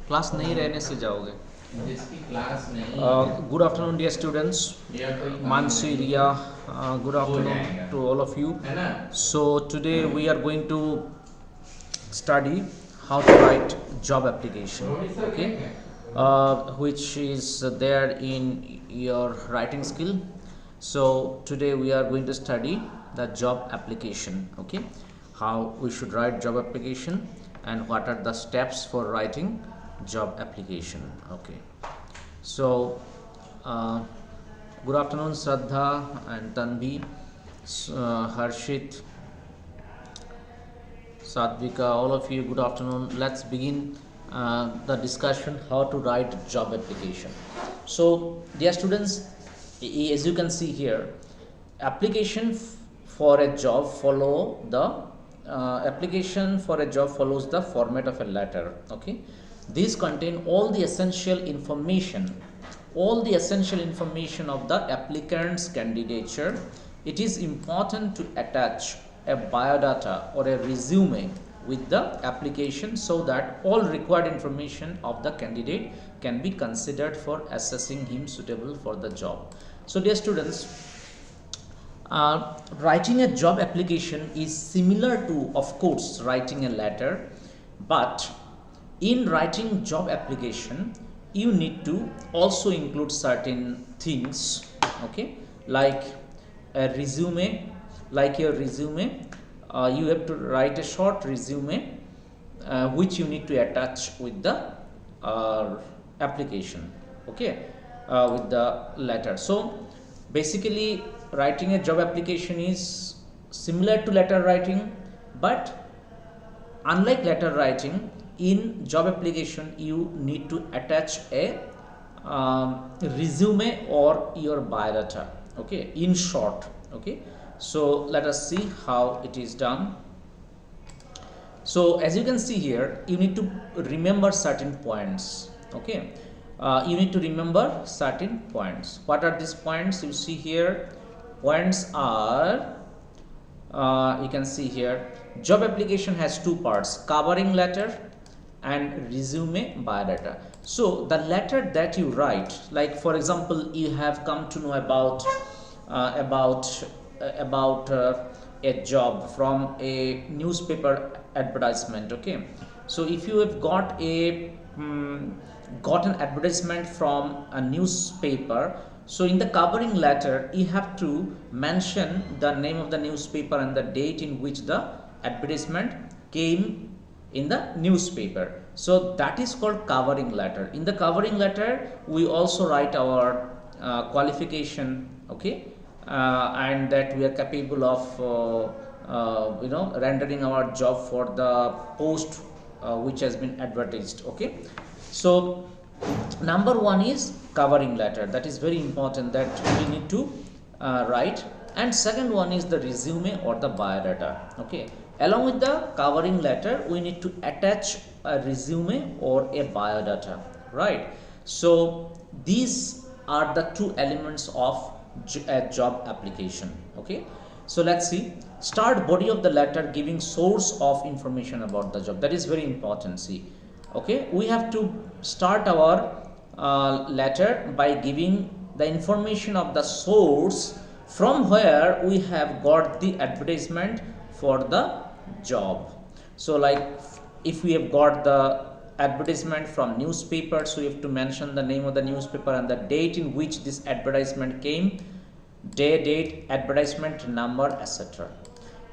Class नहीं रहने से जाओगे. जिसकी क्लास नहीं Good afternoon, dear students. Mansi, Ria, good afternoon to all of you. है ना. So today we are going to study how to write job application, okay, which is there in your writing skill. So today we are going to study the job application, okay, how we should write job application and what are the steps for writing job application, okay. So good afternoon Shraddha and Tanvi, Harshit, Sadvika, all of you, good afternoon. Let's begin the discussion how to write job application. So dear students, as you can see here, application for a job follows the format of a letter, okay. These contain all the essential information of the applicant's candidature. It is important to attach a biodata or a resume with the application so that all required information of the candidate can be considered for assessing him suitable for the job. So dear students, writing a job application is similar to, of course, writing a letter, but in writing job application you need to also include certain things, okay, like a resume. Like your resume, you have to write a short resume which you need to attach with the application, okay, with the letter. So basically writing a job application is similar to letter writing, but unlike letter writing, in job application you need to attach a resume or your biodata, okay, in short, okay. So let us see how it is done. So as you can see here, you need to remember certain points, okay. You need to remember certain points. What are these points? You see here, points are, you can see here, job application has two parts, covering letter and resume biodata. So the letter that you write, like for example, you have come to know about a job from a newspaper advertisement, okay. So if you have got an advertisement from a newspaper, so in the covering letter you have to mention the name of the newspaper and the date in which the advertisement came in the newspaper. So that is called covering letter. In the covering letter we also write our qualification, okay, and that we are capable of rendering our job for the post which has been advertised, okay. So number one is covering letter, that is very important, that we need to write. And second one is the resume or the biodata, okay. Along with the covering letter we need to attach a resume or a biodata, right. So these are the two elements of a job application, okay. So let's see. Start body of the letter giving source of information about the job, that is very important. See, okay, we have to start our letter by giving the information of the source from where we have got the advertisement for the job. So like if we have got the advertisement from newspaper, so you have to mention the name of the newspaper and the date in which this advertisement came, date, advertisement number, etc.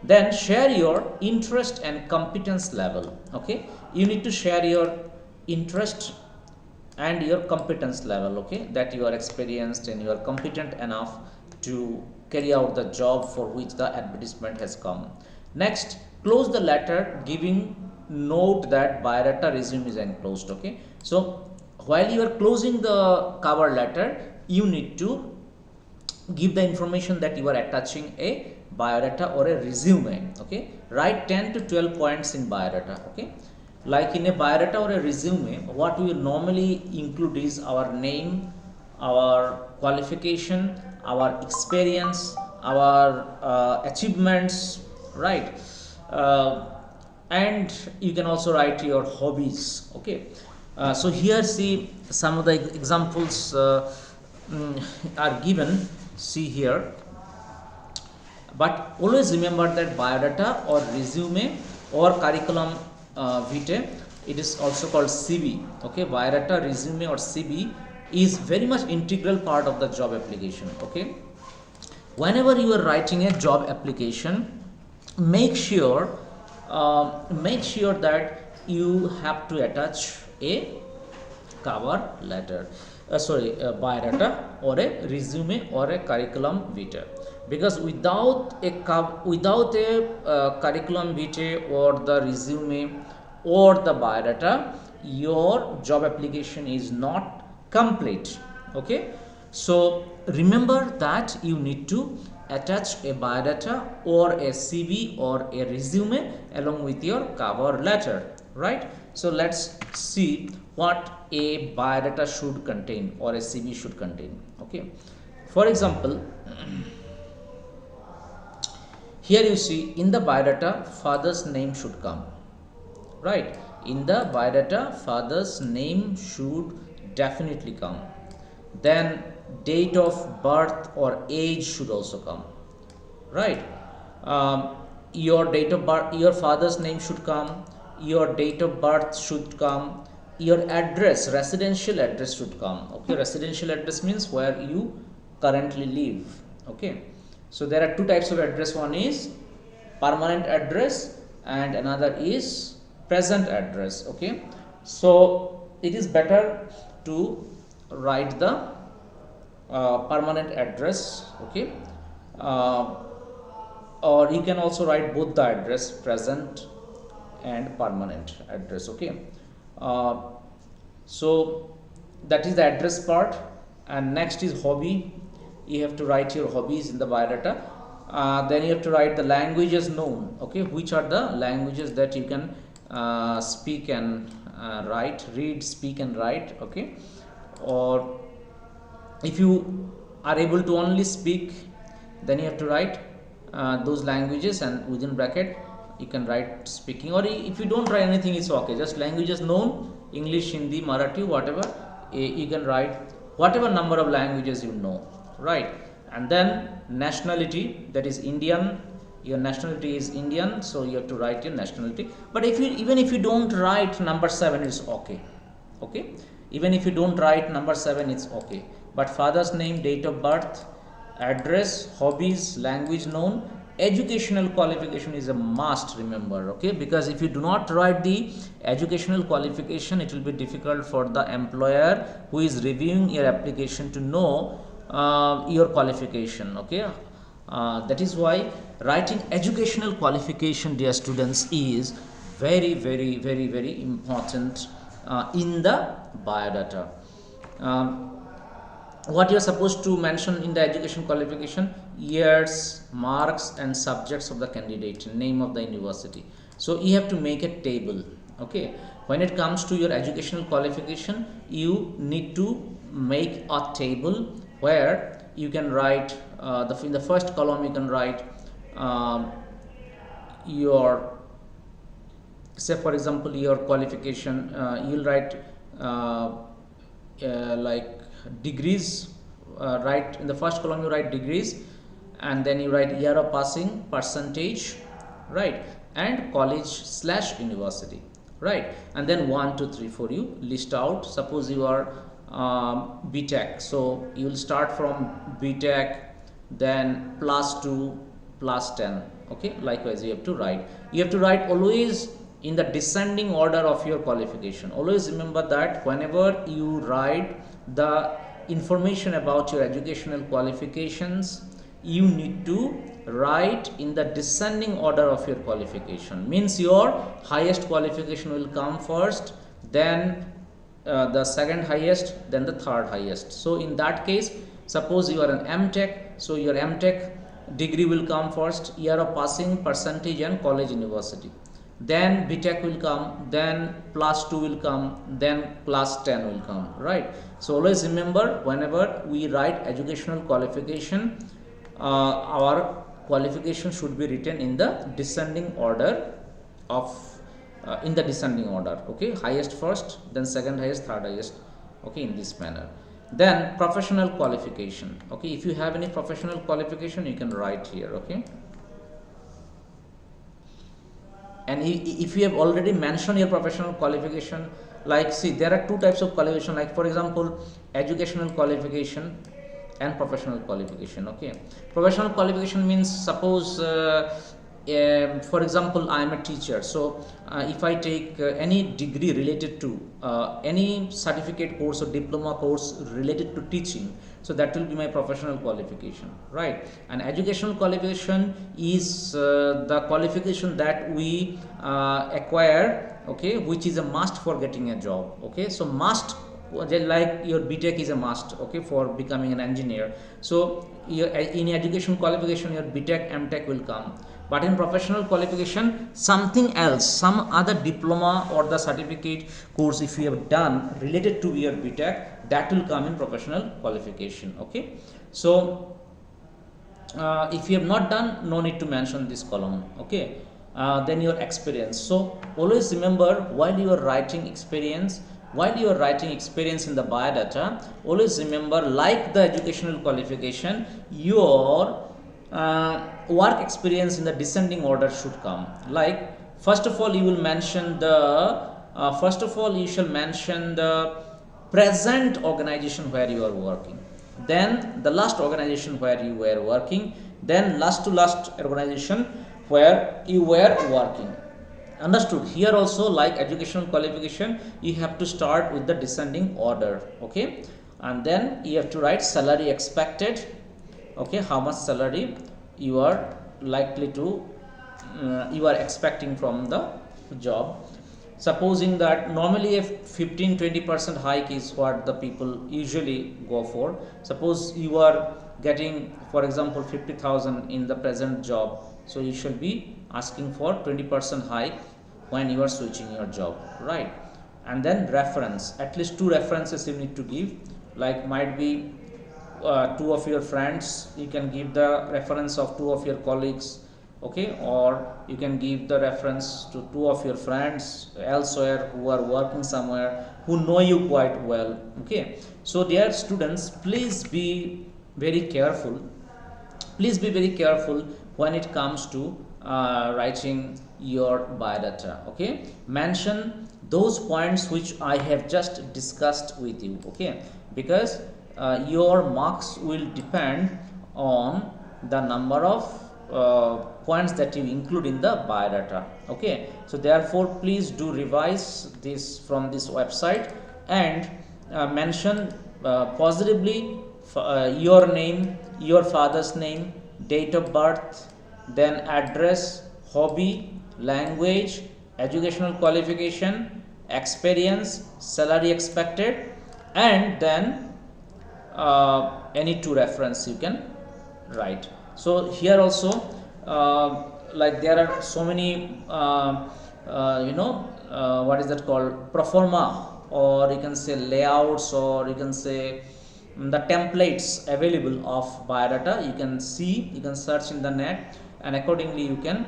Then share your interest and competence level, okay. You need to share your interest and your competence level, okay, that you are experienced and you are competent enough to carry out the job for which the advertisement has come. Next, close the letter giving note that biodata resume is enclosed, okay. So while you are closing the cover letter, you need to give the information that you are attaching a biodata or a resume, okay. Write 10 to 12 points in biodata, okay. Like in a biodata or a resume, what we normally include is our name, our qualification, our experience, our achievements, right, and you can also write your hobbies. Okay, so here see some of the examples are given, see here. But always remember that biodata or resume or curriculum vitae, it is also called CV. Okay, biodata, resume or CV is very much integral part of the job application. Okay, whenever you are writing a job application, make sure that you have to attach a cover letter, biodata or a resume or a curriculum vitae, because without a curriculum vitae or the resume or the biodata, your job application is not complete. Okay, so remember that you need to attach a biodata or a CV or a resume along with your cover letter, right? So let's see what a biodata should contain or a CV should contain. Okay, for example, here you see in the biodata father's name should come, right? In the biodata father's name should definitely come. Then date of birth or age should also come, right? Your date of birth, your father's name should come, your date of birth should come, your address, residential address should come. Okay, residential address means where you currently live. Okay, so there are two types of address. One is permanent address and another is present address. Okay, so it is better to write the permanent address. Okay, or you can also write both the address, present and permanent address. Okay, so that is the address part. And next is hobby. You have to write your hobbies in the biodata. Then you have to write the languages known. Okay, which are the languages that you can speak and write, read, speak and write. Okay, or if you are able to only speak, then you have to write those languages, and within bracket you can write speaking, or if you don't write anything, it's okay, just languages known, English, Hindi, Marathi, whatever, you can write whatever number of languages you know, right? And then nationality, that is Indian, your nationality is Indian, so you have to write your nationality. But if you, even if you don't write number 7, it's okay. Okay, even if you don't write number 7, it's okay. But father's name, date of birth, address, hobbies, language known, educational qualification is a must, remember. Okay, because if you do not write the educational qualification, it will be difficult for the employer who is reviewing your application to know your qualification. Okay, that is why writing educational qualification, dear students, is very, very, very, very important in the biodata. What you are supposed to mention in the education qualification: years, marks and subjects of the candidate, name of the university. So you have to make a table. Okay, when it comes to your educational qualification, you need to make a table where you can write in the first column you can write your, say for example, your qualification, you'll write like degrees, right? In the first column you write degrees, and then you write year of passing, percentage, right, and college/university, right? And then 1 2 3 4 you list out. Suppose you are BTech, so you will start from BTech, then +2, +10. Okay, likewise you have to write always in the descending order of your qualification. Always remember that whenever you write the information about your educational qualifications, you need to write in the descending order of your qualification. Means your highest qualification will come first, then the second highest, then the third highest. So in that case, suppose you are an MTech, so your MTech degree will come first, year of passing, percentage and college, university. Then BTech will come, then +2 will come, then +10 will come, right? So always remember, whenever we write educational qualification, our qualification should be written in the descending order of in the descending order. Okay, highest first, then second highest, third highest. Okay, in this manner. Then professional qualification. Okay, if you have any professional qualification, you can write here. Okay, and if you have already mentioned your professional qualification, like, see, there are two types of qualification, like for example educational qualification and professional qualification. Okay, professional qualification means, suppose for example I am a teacher, so if I take any degree related to any certificate course or diploma course related to teaching, so that will be my professional qualification, right? And educational qualification is the qualification that we acquire, okay, which is a must for getting a job. Okay, so must, like your BTech is a must, okay, for becoming an engineer. So in education qualification your BTech, MTech will come, but in professional qualification something else, some other diploma or the certificate course if you have done related to your BTech, that will come in professional qualification. Okay, so if you have not done, no need to mention this column. Okay, then your experience. So always remember, while you are writing experience, in the biodata, always remember, like the educational qualification, your work experience in the descending order should come. Like, first of all you will mention the you shall mention the present organization where you are working, then the last organization where you were working, then last to last organization where you were working. Understood? Here also, like educational qualification, you have to start with the descending order. Okay, and then you have to write salary expected. Okay, how much salary you are likely to you are expecting from the job. Supposing that normally a 15-20% hike is what the people usually go for. Suppose you are getting, for example, 50,000 in the present job, so you should be asking for 20% hike when you are switching your job, right? And then reference, at least 2 references you need to give, like might be 2 of your friends, you can give the reference of 2 of your colleagues, okay, or you can give the reference to 2 of your friends elsewhere who are working somewhere, who know you quite well. Okay, so dear students, please be very careful when it comes to writing your biodata. Okay, mention those points which I have just discussed with you. Okay, because your marks will depend on the number of points that you include in the biodata. Okay, so therefore please do revise this from this website and mention positively your name, your father's name, date of birth, then address, hobby, language, educational qualification, experience, salary expected, and then any 2 reference you can write. So here also like there are so many what is that called, pro forma, or you can say layouts, or you can say the templates available of biodata. You can see, you can search in the net, and accordingly you can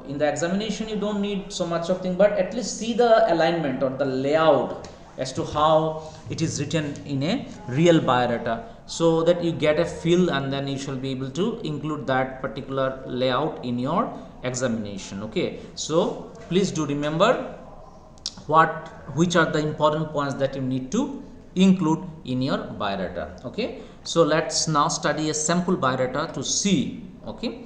in the examination you don't need so much of thing, but at least see the alignment or the layout as to how it is written in a real biodata, so that you get a feel, and then you shall be able to include that particular layout in your examination. Okay, so please do remember which are the important points that you need to include in your biodata. Okay, so let's now study a sample biodata to see, okay,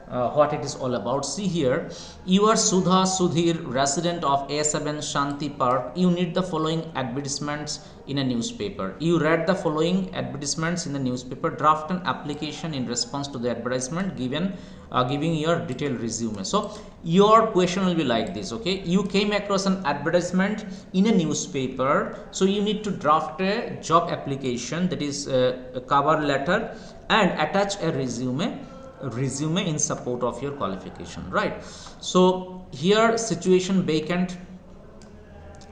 what it is all about. See here, you are Sudha Sudhir, resident of A7 Shanti Park. You need the following advertisements in a newspaper. You read the following advertisements in the newspaper. Draft an application in response to the advertisement, giving your detailed resume. So your question will be like this. Okay, you came across an advertisement in a newspaper, so you need to draft a job application, that is a cover letter, and attach a resume in support of your qualification, right? So here, situation vacant,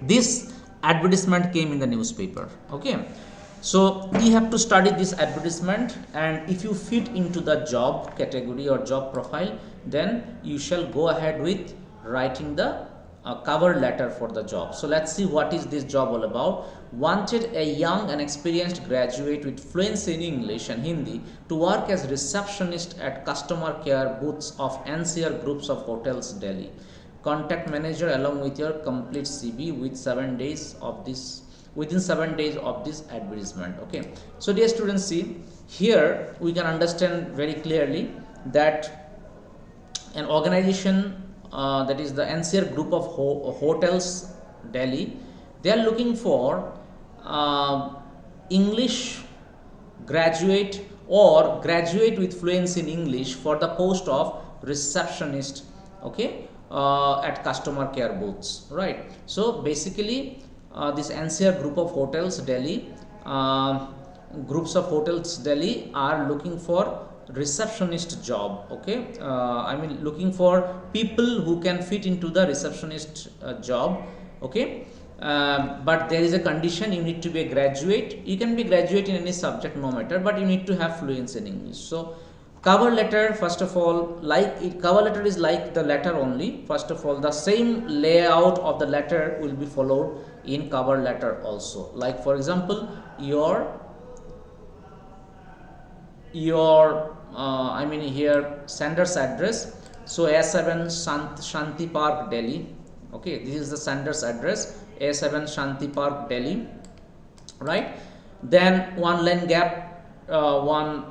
this advertisement came in the newspaper. Okay, so you have to study this advertisement, and if you fit into the job category or job profile, then you shall go ahead with writing the cover letter for the job. So let's see what is this job all about. Wanted a young and experienced graduate with fluency in English and Hindi to work as receptionist at customer care booths of NCR groups of hotels, Delhi. Contact manager along with your complete CV with 7 days of this, within 7 days of this advertisement. Okay, so dear students, see here we can understand very clearly that an organization, that is the NCR group of hotels, Delhi, they are looking for English graduate or graduate with fluency in English for the post of receptionist, okay, at customer care booths, right? So basically this NCR group of hotels, Delhi, groups of hotels, Delhi are looking for receptionist job. Okay, I mean looking for people who can fit into the receptionist job. Okay, but there is a condition, you need to be a graduate. You can be graduate in any subject, no matter, but you need to have fluency in English. So cover letter, first of all, cover letter is like the letter only. First of all, the same layout of the letter will be followed in cover letter also. Like for example, your I mean here sender's address. So A7 Shanti Park, Delhi. Okay, this is the sender's address, A7 Shanti Park, Delhi, right? Then one line gap, one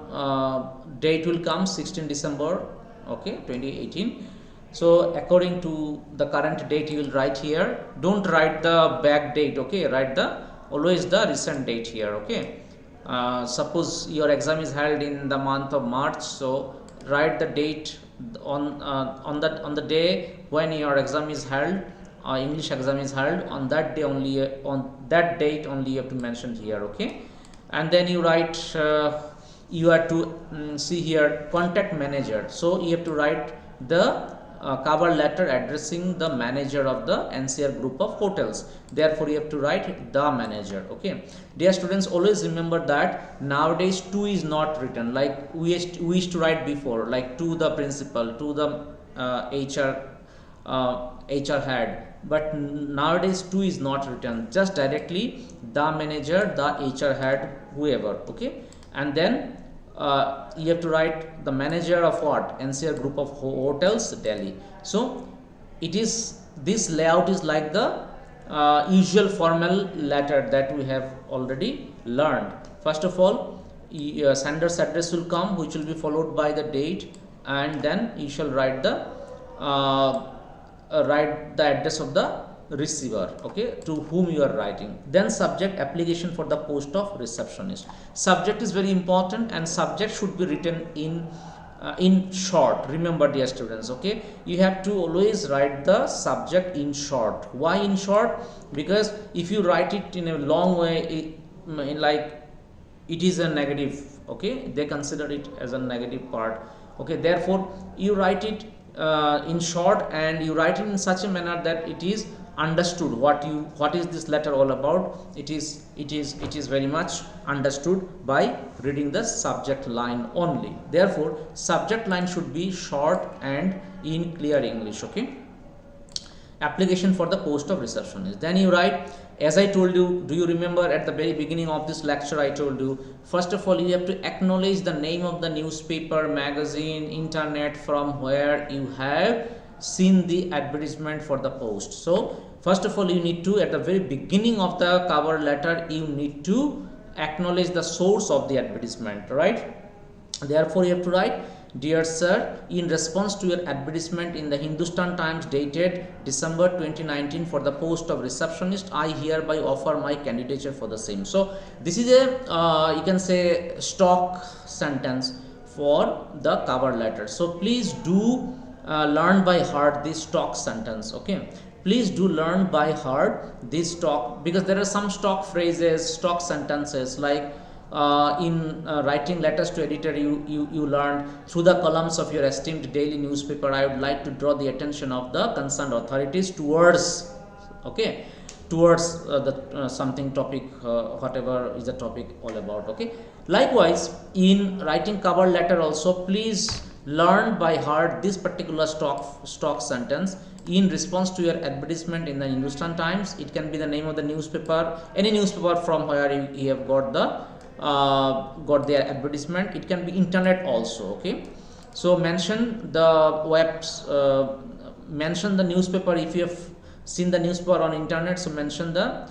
date will come 16 December, okay, 2018. So according to the current date you will write here. Don't write the back date, okay, write the always the recent date here. Okay, suppose your exam is held in the month of March, so write the date on the day when your exam is held, English exam is held. On that day only, on that date only you have to mention here. Okay, and then you write you have to see here contact manager. So you have to write the cover letter addressing the manager of the NCR group of hotels. Therefore you have to write the manager. Okay, dear students, always remember that nowadays to is not written like we used to write before, like to the principal, to the HR head. But nowadays to is not written, just directly the manager, the HR head, whoever. Okay, and then you have to write the manager of what? NCR group of hotels, Delhi. So it is, this layout is like the usual formal letter that we have already learned. First of all, sender's address will come, which will be followed by the date, and then you shall write the address of the receiver, okay, to whom you are writing. Then subject, application for the post of receptionist. Subject is very important, and subject should be written in short. Remember, dear students, okay, you have to always write the subject in short. Why in short? Because if you write it in a long way, it is a negative. Okay, they consider it as a negative part. Okay, therefore you write it in short, and you write it in such a manner that it is understood what is this letter all about. It is very much understood by reading the subject line only. Therefore subject line should be short and in clear English. Okay, application for the post of receptionist. Then you write, as I told you, do you remember at the very beginning of this lecture I told you, first of all you have to acknowledge the name of the newspaper, magazine, internet from where you have seen the advertisement for the post. So first of all you need to, at the very beginning of the cover letter, you need to acknowledge the source of the advertisement, right? Therefore you have to write, dear sir, in response to your advertisement in the Hindustan Times dated December 2019 for the post of receptionist, I hereby offer my candidature for the same. So this is a you can say stock sentence for the cover letter. So please do learn by heart this stock sentence. Okay, please do learn by heart this stock, because there are some stock phrases, stock sentences, like in writing letters to editor, you learned, through the columns of your esteemed daily newspaper, I would like to draw the attention of the concerned authorities towards, okay, towards the something topic, whatever is the topic all about. Okay, likewise in writing cover letter also, please learn by heart this particular stock sentence, in response to your advertisement in the Hindustan Times. It can be the name of the newspaper, any newspaper from where you have got their advertisement. It can be internet also. Okay, so mention the mention the newspaper. If you have seen the newspaper on internet, so mention the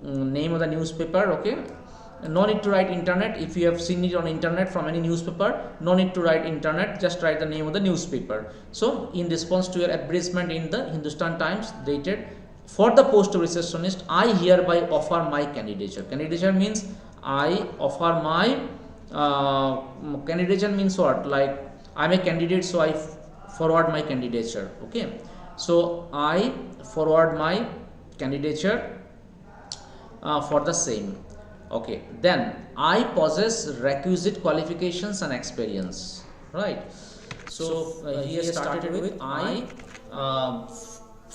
name of the newspaper. Okay, no need to write internet. If you have seen it on internet from any newspaper, no need to write internet, just write the name of the newspaper. So in response to your advertisement in the Hindustan Times dated for the post of receptionist, I hereby offer my candidature. Candidature means I offer my candidature means what? Like I'm a candidate, so I forward my candidature. Okay, so I forward my candidature for the same. Okay, then I possess requisite qualifications and experience, right? So here started with I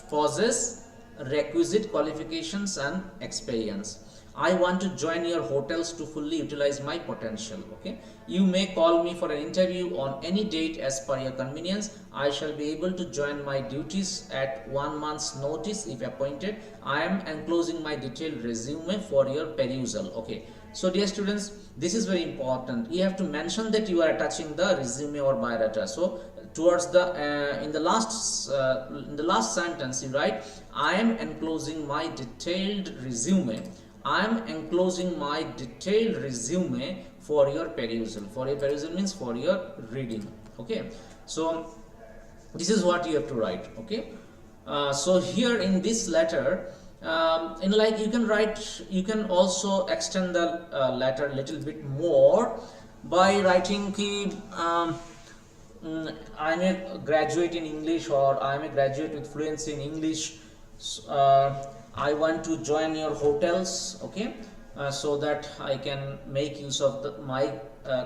possess requisite qualifications and experience. I want to join your hotels to fully utilize my potential. Okay, you may call me for an interview on any date as per your convenience. I shall be able to join my duties at 1 month's notice if appointed. I am enclosing my detailed resume for your perusal. Okay, so dear students, this is very important. You have to mention that you are attaching the resume or biodata. So towards the in the last sentence you write, I am enclosing my detailed resume. I am enclosing my detailed resume for your perusal. For your perusal means for your reading. Okay, so this is what you have to write. Okay, so here in this letter, in like you can write, you can also extend the letter a little bit more by writing I'm a graduate in English, or I'm a graduate with fluency in English. I want to join your hotels. Okay, so that I can make use of my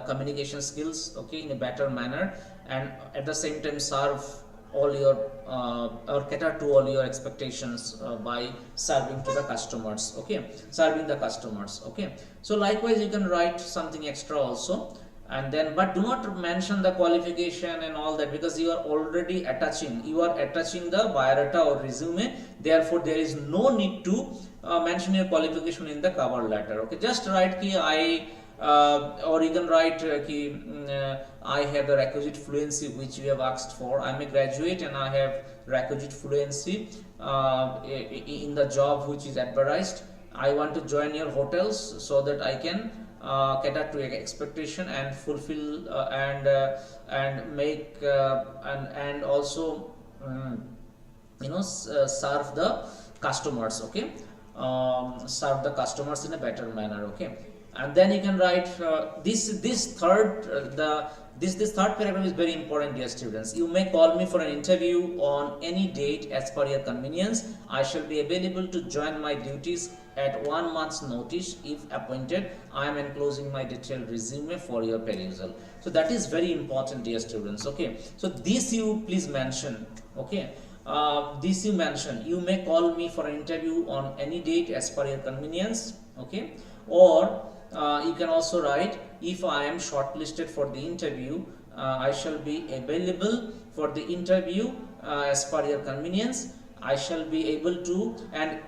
communication skills, okay, in a better manner, and at the same time serve all your or cater to all your expectations by serving to the customers. Okay, serving the customers. Okay, so likewise you can write something extra also, and then but do not mention the qualification and all that, because you are already attaching the biodata or resume. Therefore there is no need to mention your qualification in the cover letter. Okay, just write ki I or you can write I have the requisite fluency which you have asked for. I am a graduate and I have requisite fluency in the job which is advertised. I want to join your hotels so that I can cater to your expectation and fulfill and make and also serve the customers. Okay, serve the customers in a better manner. Okay, and then you can write this third paragraph is very important, dear students. You may call me for an interview on any date as per your convenience. I shall be available to join my duties at 1 month's notice if appointed. I am enclosing my detailed resume for your perusal. So that is very important, dear students. Okay, so this you please mention. Okay, this you mention. You may call me for an interview on any date as per your convenience. Okay, or you can also write, if I am shortlisted for the interview, I shall be available for the interview as per your convenience. I shall be able to, and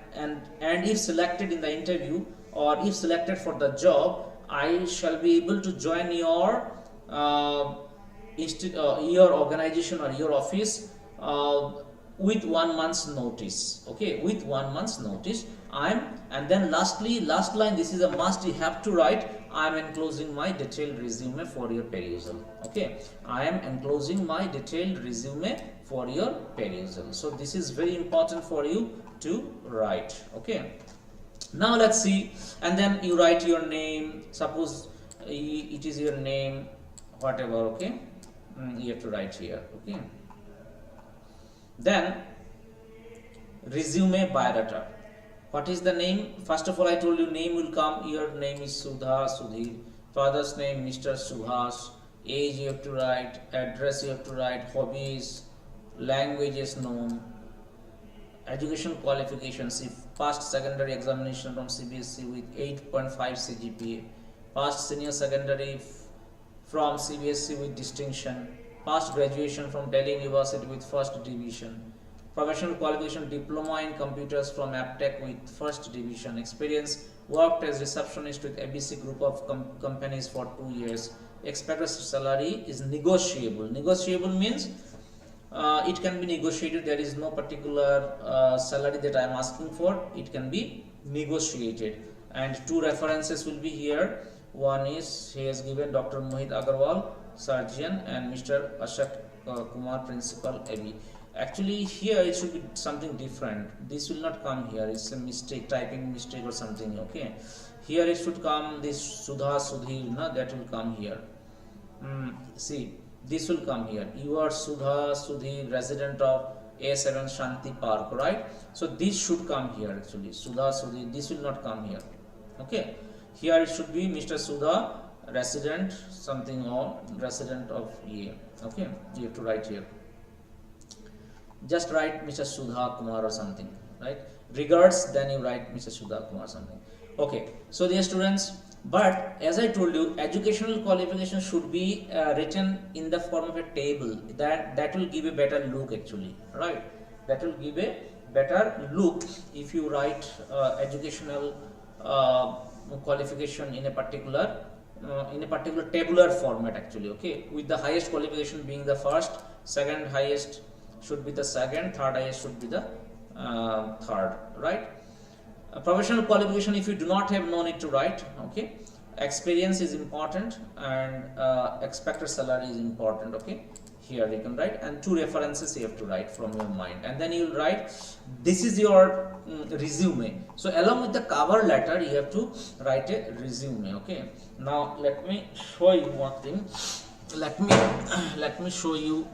if selected in the interview or if selected for the job, I shall be able to join your organization or your office with 1 month's notice. Okay, with 1 month's notice. And then lastly, last line, this is a must, you have to write, I am enclosing my detailed resume for your perusal. Okay, I am enclosing my detailed resume for your perusal. So this is very important for you to write. Okay, now let's see. And then you write your name. Suppose it is your name, whatever. Okay, you have to write here. Okay, then resume biodata. What is the name? First of all, I told you name will come. Your name is Sudha, Sudhir. Father's name Mr. Subhas. Age you have to write. Address you have to write. Hobbies. Languages known. Education qualifications. If passed secondary examination from CBSE with 8.5 CGPA. Passed senior secondary from CBSE with distinction. Passed graduation from Delhi University with first division. Professional qualification: diploma in computers from Aptech with first division. Experience: worked as receptionist with ABC group of companies for 2 years. Expected salary is negotiable. Negotiable means it can be negotiated. There is no particular salary that I am asking for. It can be negotiated. And two references will be here. One is, he has given Dr. Mohit Agarwal, surgeon, and Mr. Ashok Kumar, principal, AB. Actually here it should be something different. This will not come here. It's a mistake, typing mistake or something. Okay, here it should come this Sudha Sudhir, no, that will come here. See, this will come here. You are Sudha Sudhir, resident of A7 Shanti Park, right? So this should come here actually. Sudha Sudhir, this will not come here. Okay, here it should be Mr. Sudha, resident something, or resident of A. Okay, you have to write here. Just write Mr. Sudha Kumar or something, right? Regards, then you write Mr. Sudha Kumar something. Okay, so dear students, but as I told you, educational qualification should be written in the form of a table. That will give a better look actually, right? That will give a better look if you write educational qualification in a particular tabular format actually. Okay, with the highest qualification being the first, second highest should be the second, third highest should be the third, right? Professional qualification, if you do not have, no need to write. Okay, experience is important, and expected salary is important. Okay, here you can write, and two references you have to write from your mind, and then you will write, this is your resume. So along with the cover letter you have to write a resume. Okay, now let me show you one thing. Let me show you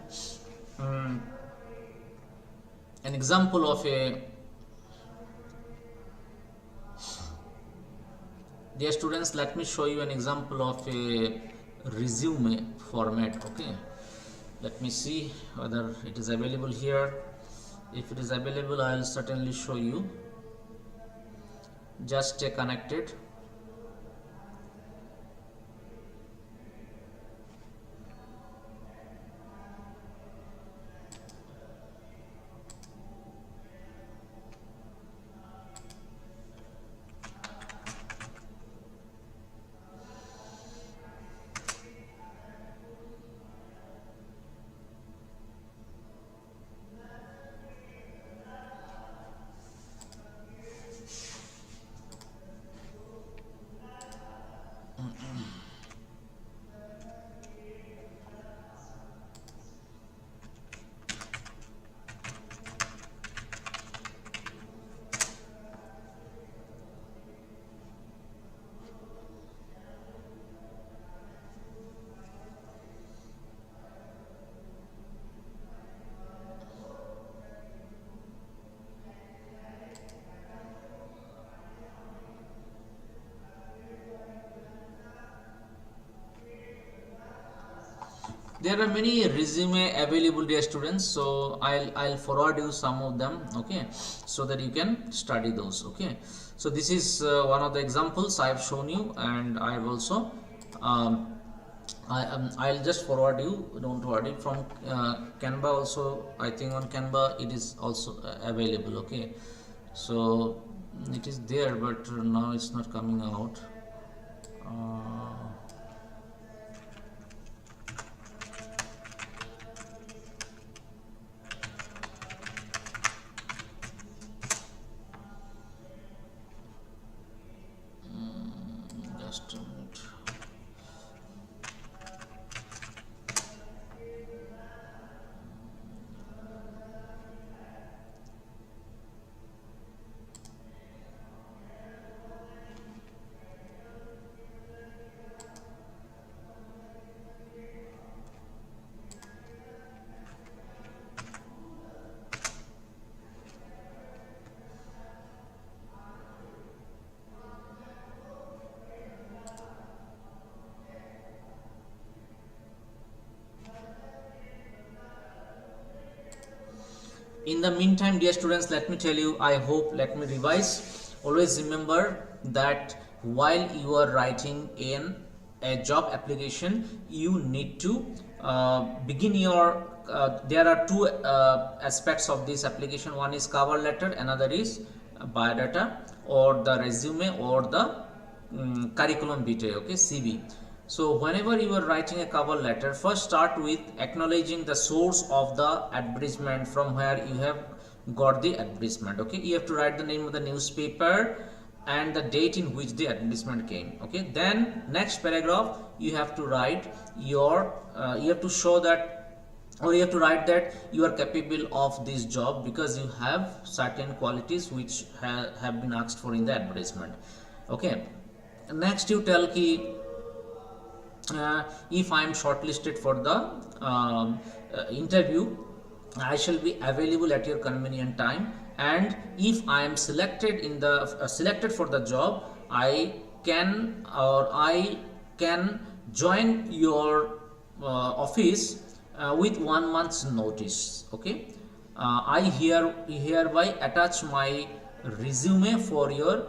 an example of a, dear students, let me show you an example of a resume format. Okay, let me see whether it is available here. If it is available, I will certainly show you. Just stay connected. There are many resume available, dear students, so I'll forward you some of them. Okay, so that you can study those. Okay, so this is one of the examples I have shown you, and I have also I'll just forward you, don't worry, from Canva also. I think on Canva it is also available. Okay, so it is there, but now it's not coming out. Just a minute. In the meantime, dear students, let me tell you, let me revise. Always remember that while you are writing in a job application, you need to begin your there are two aspects of this application. One is cover letter, another is biodata or the resume or the curriculum vitae, okay, CV. So whenever you are writing a cover letter, first start with acknowledging the source of the advertisement, from where you have got the advertisement. Okay, you have to write the name of the newspaper and the date in which the advertisement came. Okay, then next paragraph you have to write your you have to show that, or you have to write that you are capable of this job because you have certain qualities which have been asked for in the advertisement. Okay, next you tell ki if I am shortlisted for the interview, I shall be available at your convenient time, and if I am selected in the selected for the job, I can join your office with 1 month's notice. Okay, I hereby attach my resume for your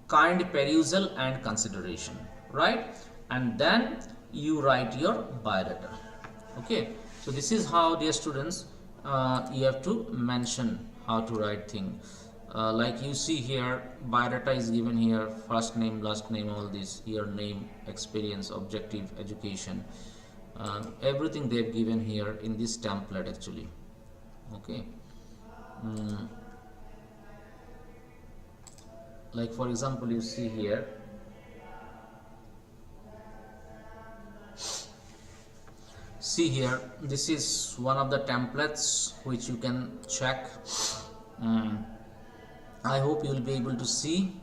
kind perusal and consideration, right? And then you write your biodata. Okay, so this is how, dear students, you have to mention how to write thing. Like you see here, biodata is given here, first name, last name, all this, your name, experience, objective, education, everything they've given here in this template actually. Okay, like for example, you see here, this is one of the templates which you can check. I hope you will be able to see.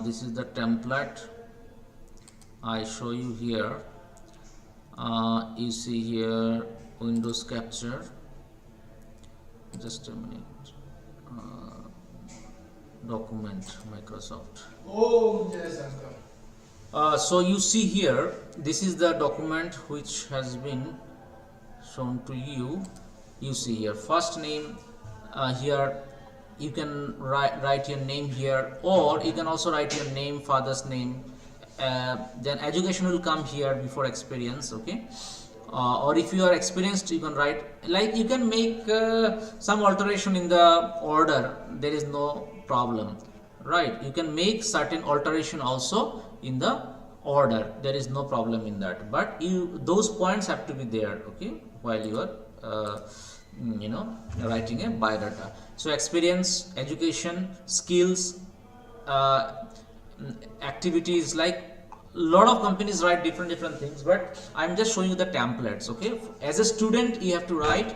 This is the template I show you here. You see here Windows capture, just a minute, document Microsoft. Oh yes, uncle. So you see here, this is the document which has been shown to you. You see here first name, here you can write your name here, or you can also write your name, father's name, then education will come here before experience. Okay, or if you are experienced, you can write, like you can make some alteration in the order, there is no problem, right? You can make certain alteration also in the order, there is no problem in that, but those points have to be there, okay, while you are writing a biodata. So experience, education, skills, activities, like lot of companies write different things, but I'm just showing you the templates. Okay, as a student you have to write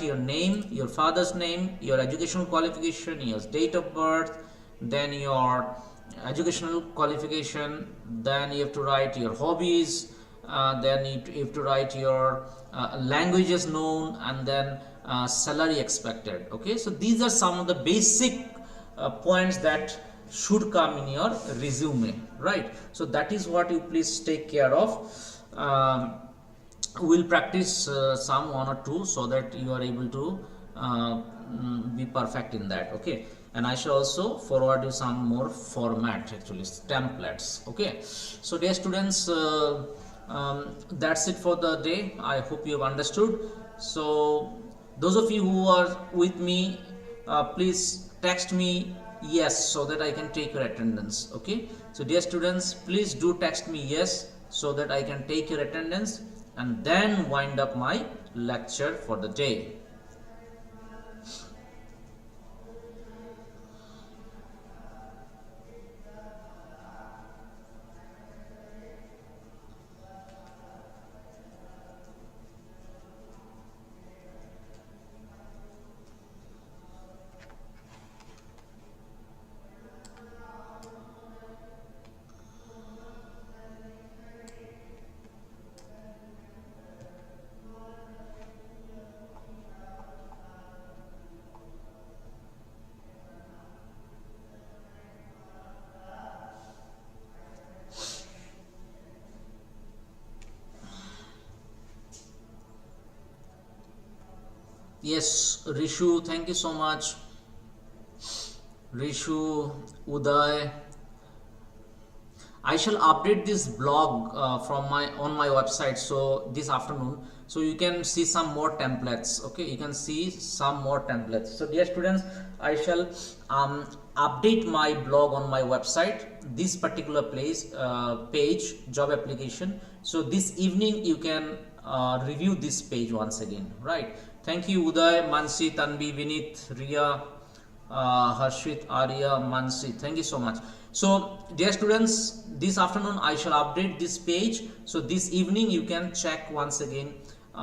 your name, your father's name, your educational qualification, your date of birth, then your educational qualification, then you have to write your hobbies, then you have to write your languages known, and then salary expected. Okay, so these are some of the basic points that should come in your resume, right? So that is what you please take care of. We'll practice some one or two so that you are able to be perfect in that. Okay, and I shall also forward you some more format, actually templates. Okay, so dear students, that's it for the day. I hope you have understood. So those of you who are with me, please text me yes so that I can take your attendance. Okay, so dear students, please do text me yes so that I can take your attendance and then wind up my lecture for the day. Yes, Rishu, thank you so much. Rishu, Uday, I shall update this blog from my website, so this afternoon, so you can see some more templates. Okay, you can see some more templates. So dear students, I shall update my blog on my website, this particular page, job application. So this evening you can review this page once again, right? Thank you, Uday, Mansi, Tanvi, Vinit, Ria, Harshit, Arya, Mansi. Thank you so much. So dear students, this afternoon I shall update this page. So this evening you can check once again